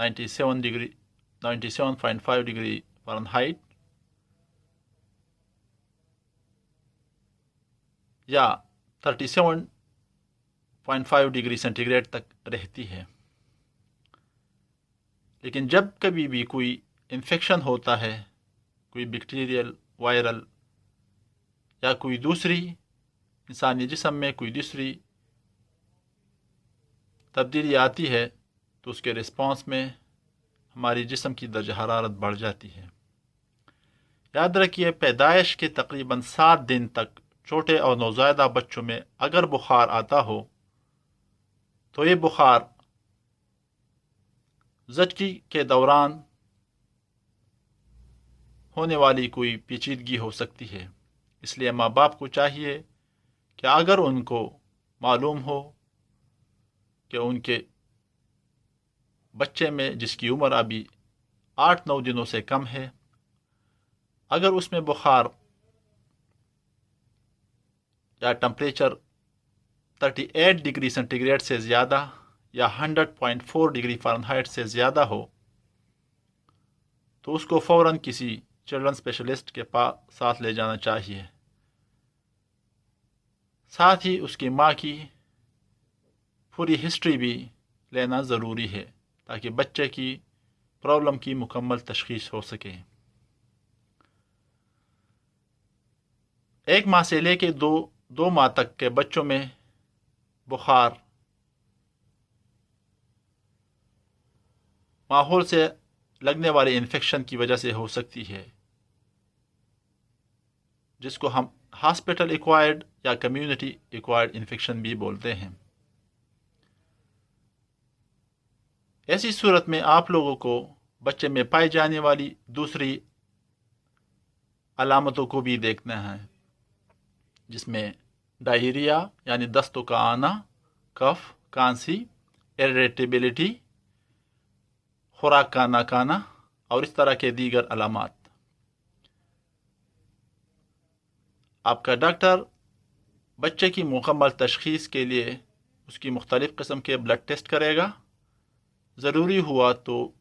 97.5 degree Fahrenheit یا 37.5 degree centi grade تک رہتی ہے۔ لیکن جب کبھی بھی کوئی انفیکشن ہوتا ہے، کوئی بیکٹیریل، وائرل یا کوئی دوسری انسانی جسم میں کوئی دوسری تبدیلی آتی ہے تو اس کے رسپانس میں ہماری جسم کی درجہ حرارت بڑھ جاتی ہے۔ یاد رکھیے، پیدائش کے تقریباً 7 دن تک چھوٹے اور نوزائیدہ بچوں میں اگر بخار آتا ہو تو یہ بخار زچگی کے دوران ہونے والی کوئی پیچیدگی ہو سکتی ہے۔ اس لیے ماں باپ کو چاہیے کہ اگر ان کو معلوم ہو کہ ان کے بچے میں، جس کی عمر ابھی 8-9 دنوں سے کم ہے، اگر اس میں بخار یا ٹمپریچر 38 ڈگری سینٹی گریڈ سے زیادہ یا 100.4 ڈگری فارنہائٹ سے زیادہ ہو تو اس کو فوراً کسی چلڈرن اسپیشلسٹ کے پاس ساتھ لے جانا چاہیے۔ ساتھ ہی اس کی ماں کی پوری ہسٹری بھی لینا ضروری ہے تاکہ بچے کی پرابلم کی مکمل تشخیص ہو سکے۔ 1 ماہ سے لے کے 2 ماہ تک کے بچوں میں بخار ماحول سے لگنے والے انفیکشن کی وجہ سے ہو سکتی ہے، جس کو ہم ہاسپٹل ایکوائرڈ یا کمیونٹی ایکوائرڈ انفیکشن بھی بولتے ہیں۔ ایسی صورت میں آپ لوگوں کو بچے میں پائی جانے والی دوسری علامتوں کو بھی دیکھنا ہے، جس میں ڈائریا یعنی دستوں کا آنا، کف، کھانسی، اریٹیبلٹی، خوراک کا نہ کھانا اور اس طرح کے دیگر علامات۔ آپ کا ڈاکٹر بچے کی مکمل تشخیص کے لیے اس کی مختلف قسم کے بلڈ ٹیسٹ کرے گا۔ ضروری ہوا تو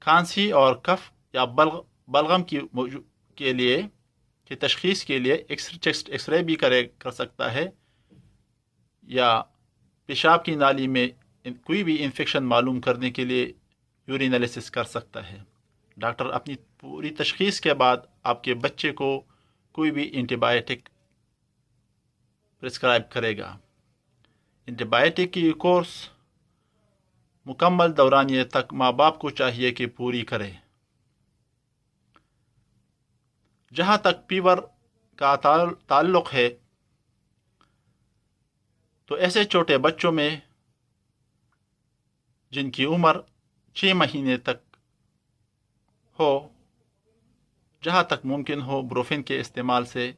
کھانسی اور کف یا بلغم کے لیے کی تشخیص کے لیے ایکس رے بھی کر سکتا ہے، یا پیشاب کی نالی میں کوئی بھی انفیکشن معلوم کرنے کے لیے یورینالیسس کر سکتا ہے۔ ڈاکٹر اپنی پوری تشخیص کے بعد آپ کے بچے کو کوئی بھی اینٹی بائیوٹک پرسکرائب کرے گا۔ اینٹی بائیوٹک کی کورس مکمل دورانیے تک ماں باپ کو چاہیے کہ پوری کرے۔ جہاں تک فیور کا تعلق ہے تو ایسے چھوٹے بچوں میں جن کی عمر 6 مہینے تک ہو، جہاں تک ممکن ہو بروفین کے استعمال سے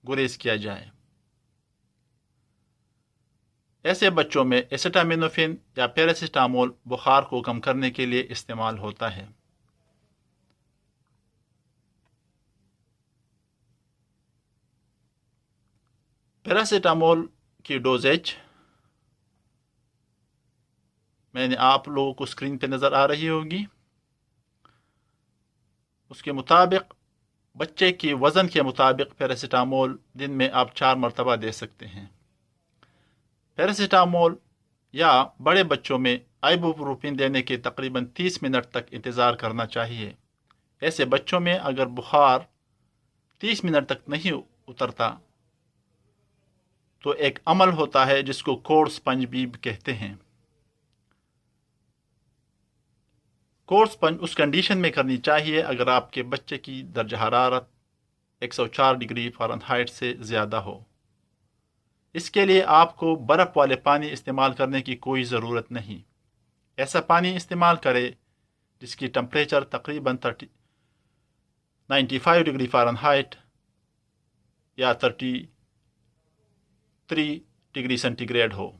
گریز کیا جائے۔ ایسے بچوں میں ایسٹامینوفین یا پیراسیٹامول بخار کو کم کرنے کے لیے استعمال ہوتا ہے۔ پیراسیٹامول کی ڈوزیج میں نے آپ لوگوں کو اسکرین پہ نظر آ رہی ہوگی۔ اس کے مطابق بچے کی وزن کے مطابق پیراسیٹامول دن میں آپ 4 مرتبہ دے سکتے ہیں۔ پیراسیٹامول یا بڑے بچوں میں آئبوپروفین دینے کے تقریباً 30 منٹ تک انتظار کرنا چاہیے۔ ایسے بچوں میں اگر بخار 30 منٹ تک نہیں اترتا تو ایک عمل ہوتا ہے جس کو کوڑ سپنج بھی کہتے ہیں۔ کوڑ سپنج اس کنڈیشن میں کرنی چاہیے اگر آپ کے بچے کی درجہ حرارت 104 ڈگری فارنہائٹ سے زیادہ ہو۔ اس کے لیے آپ کو برف والے پانی استعمال کرنے کی کوئی ضرورت نہیں۔ ایسا پانی استعمال کرے جس کی ٹمپریچر تقریباً 95 ڈگری فارنہائٹ یا 33 ڈگری سینٹی گریڈ ہو۔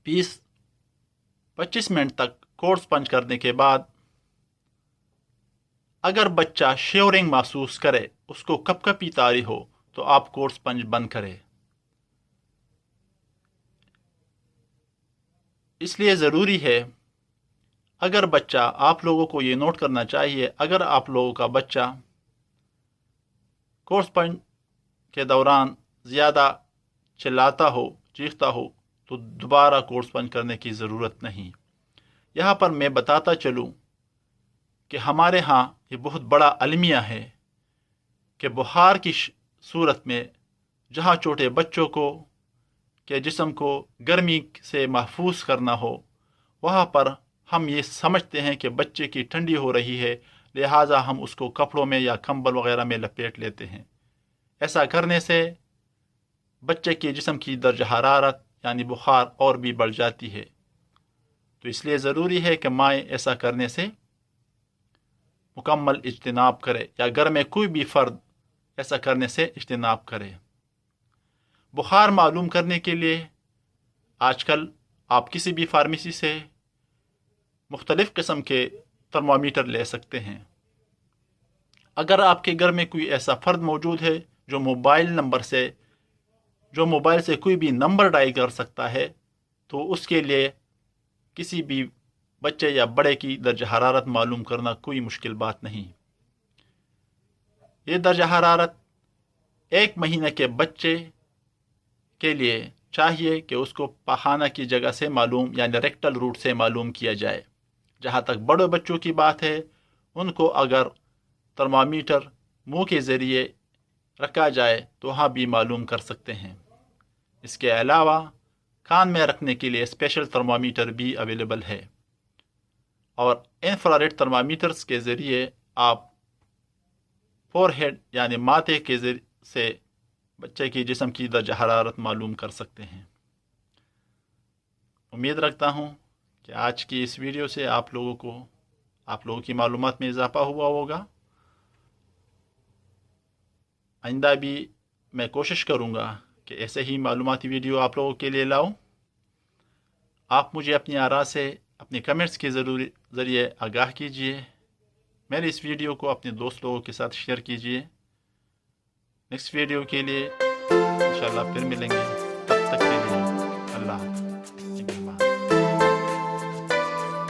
20-25 منٹ تک کوڑ سپنج کرنے کے بعد اگر بچہ شیورنگ محسوس کرے، اس کو کپ کپی طاری ہو، تو آپ کوڑ سپنج بند کریں۔ اس لیے ضروری ہے اگر بچہ، آپ لوگوں کو یہ نوٹ کرنا چاہیے، اگر آپ لوگوں کا بچہ کورس پڑھنے کے دوران زیادہ چلاتا ہو، چیختا ہو، تو دوبارہ کورس بند کرنے کی ضرورت نہیں۔ یہاں پر میں بتاتا چلوں کہ ہمارے ہاں یہ بہت بڑا المیہ ہے کہ بخار کی صورت میں جہاں چھوٹے بچوں کو کے جسم کو گرمی سے محفوظ کرنا ہو، وہاں پر ہم یہ سمجھتے ہیں کہ بچے کی ٹھنڈی ہو رہی ہے، لہٰذا ہم اس کو کپڑوں میں یا کمبل وغیرہ میں لپیٹ لیتے ہیں۔ ایسا کرنے سے بچے کے جسم کی درجہ حرارت یعنی بخار اور بھی بڑھ جاتی ہے۔ تو اس لیے ضروری ہے کہ مائیں ایسا کرنے سے مکمل اجتناب کرے، یا گھر میں کوئی بھی فرد ایسا کرنے سے اجتناب کرے۔ بخار معلوم کرنے کے لیے آج کل آپ کسی بھی فارمیسی سے مختلف قسم کے تھرمامیٹر لے سکتے ہیں۔ اگر آپ کے گھر میں کوئی ایسا فرد موجود ہے جو موبائل سے کوئی بھی نمبر ڈائل کر سکتا ہے، تو اس کے لیے کسی بھی بچے یا بڑے کی درجہ حرارت معلوم کرنا کوئی مشکل بات نہیں۔ یہ درجہ حرارت 1 مہینے کے بچے کے لیے چاہیے کہ اس کو پاخانہ کی جگہ سے معلوم، یعنی ریکٹل روٹ سے معلوم کیا جائے۔ جہاں تک بڑے بچوں کی بات ہے، ان کو اگر تھرمامیٹر منہ کے ذریعے رکھا جائے تو وہاں بھی معلوم کر سکتے ہیں۔ اس کے علاوہ کان میں رکھنے کے لیے اسپیشل تھرمامیٹر بھی اویلیبل ہے، اور انفراریڈ تھرمامیٹرز کے ذریعے آپ فور ہیڈ یعنی ماتھے کے ذریعے سے بچے کی جسم کی درجہ حرارت معلوم کر سکتے ہیں۔ امید رکھتا ہوں کہ آج کی اس ویڈیو سے آپ لوگوں کی معلومات میں اضافہ ہوا ہوگا۔ آئندہ بھی میں کوشش کروں گا کہ ایسے ہی معلوماتی ویڈیو آپ لوگوں کے لیے لاؤں۔ آپ مجھے اپنی آراء سے اپنے کمنٹس کے ذریعے آگاہ کیجیے۔ میرے اس ویڈیو کو اپنے دوست لوگوں کے ساتھ شیئر کیجیے۔ نیکسٹ ویڈیو کے لیے انشاءاللہ پھر ملیں گے، تب تک کے لیے اللہ حافظ۔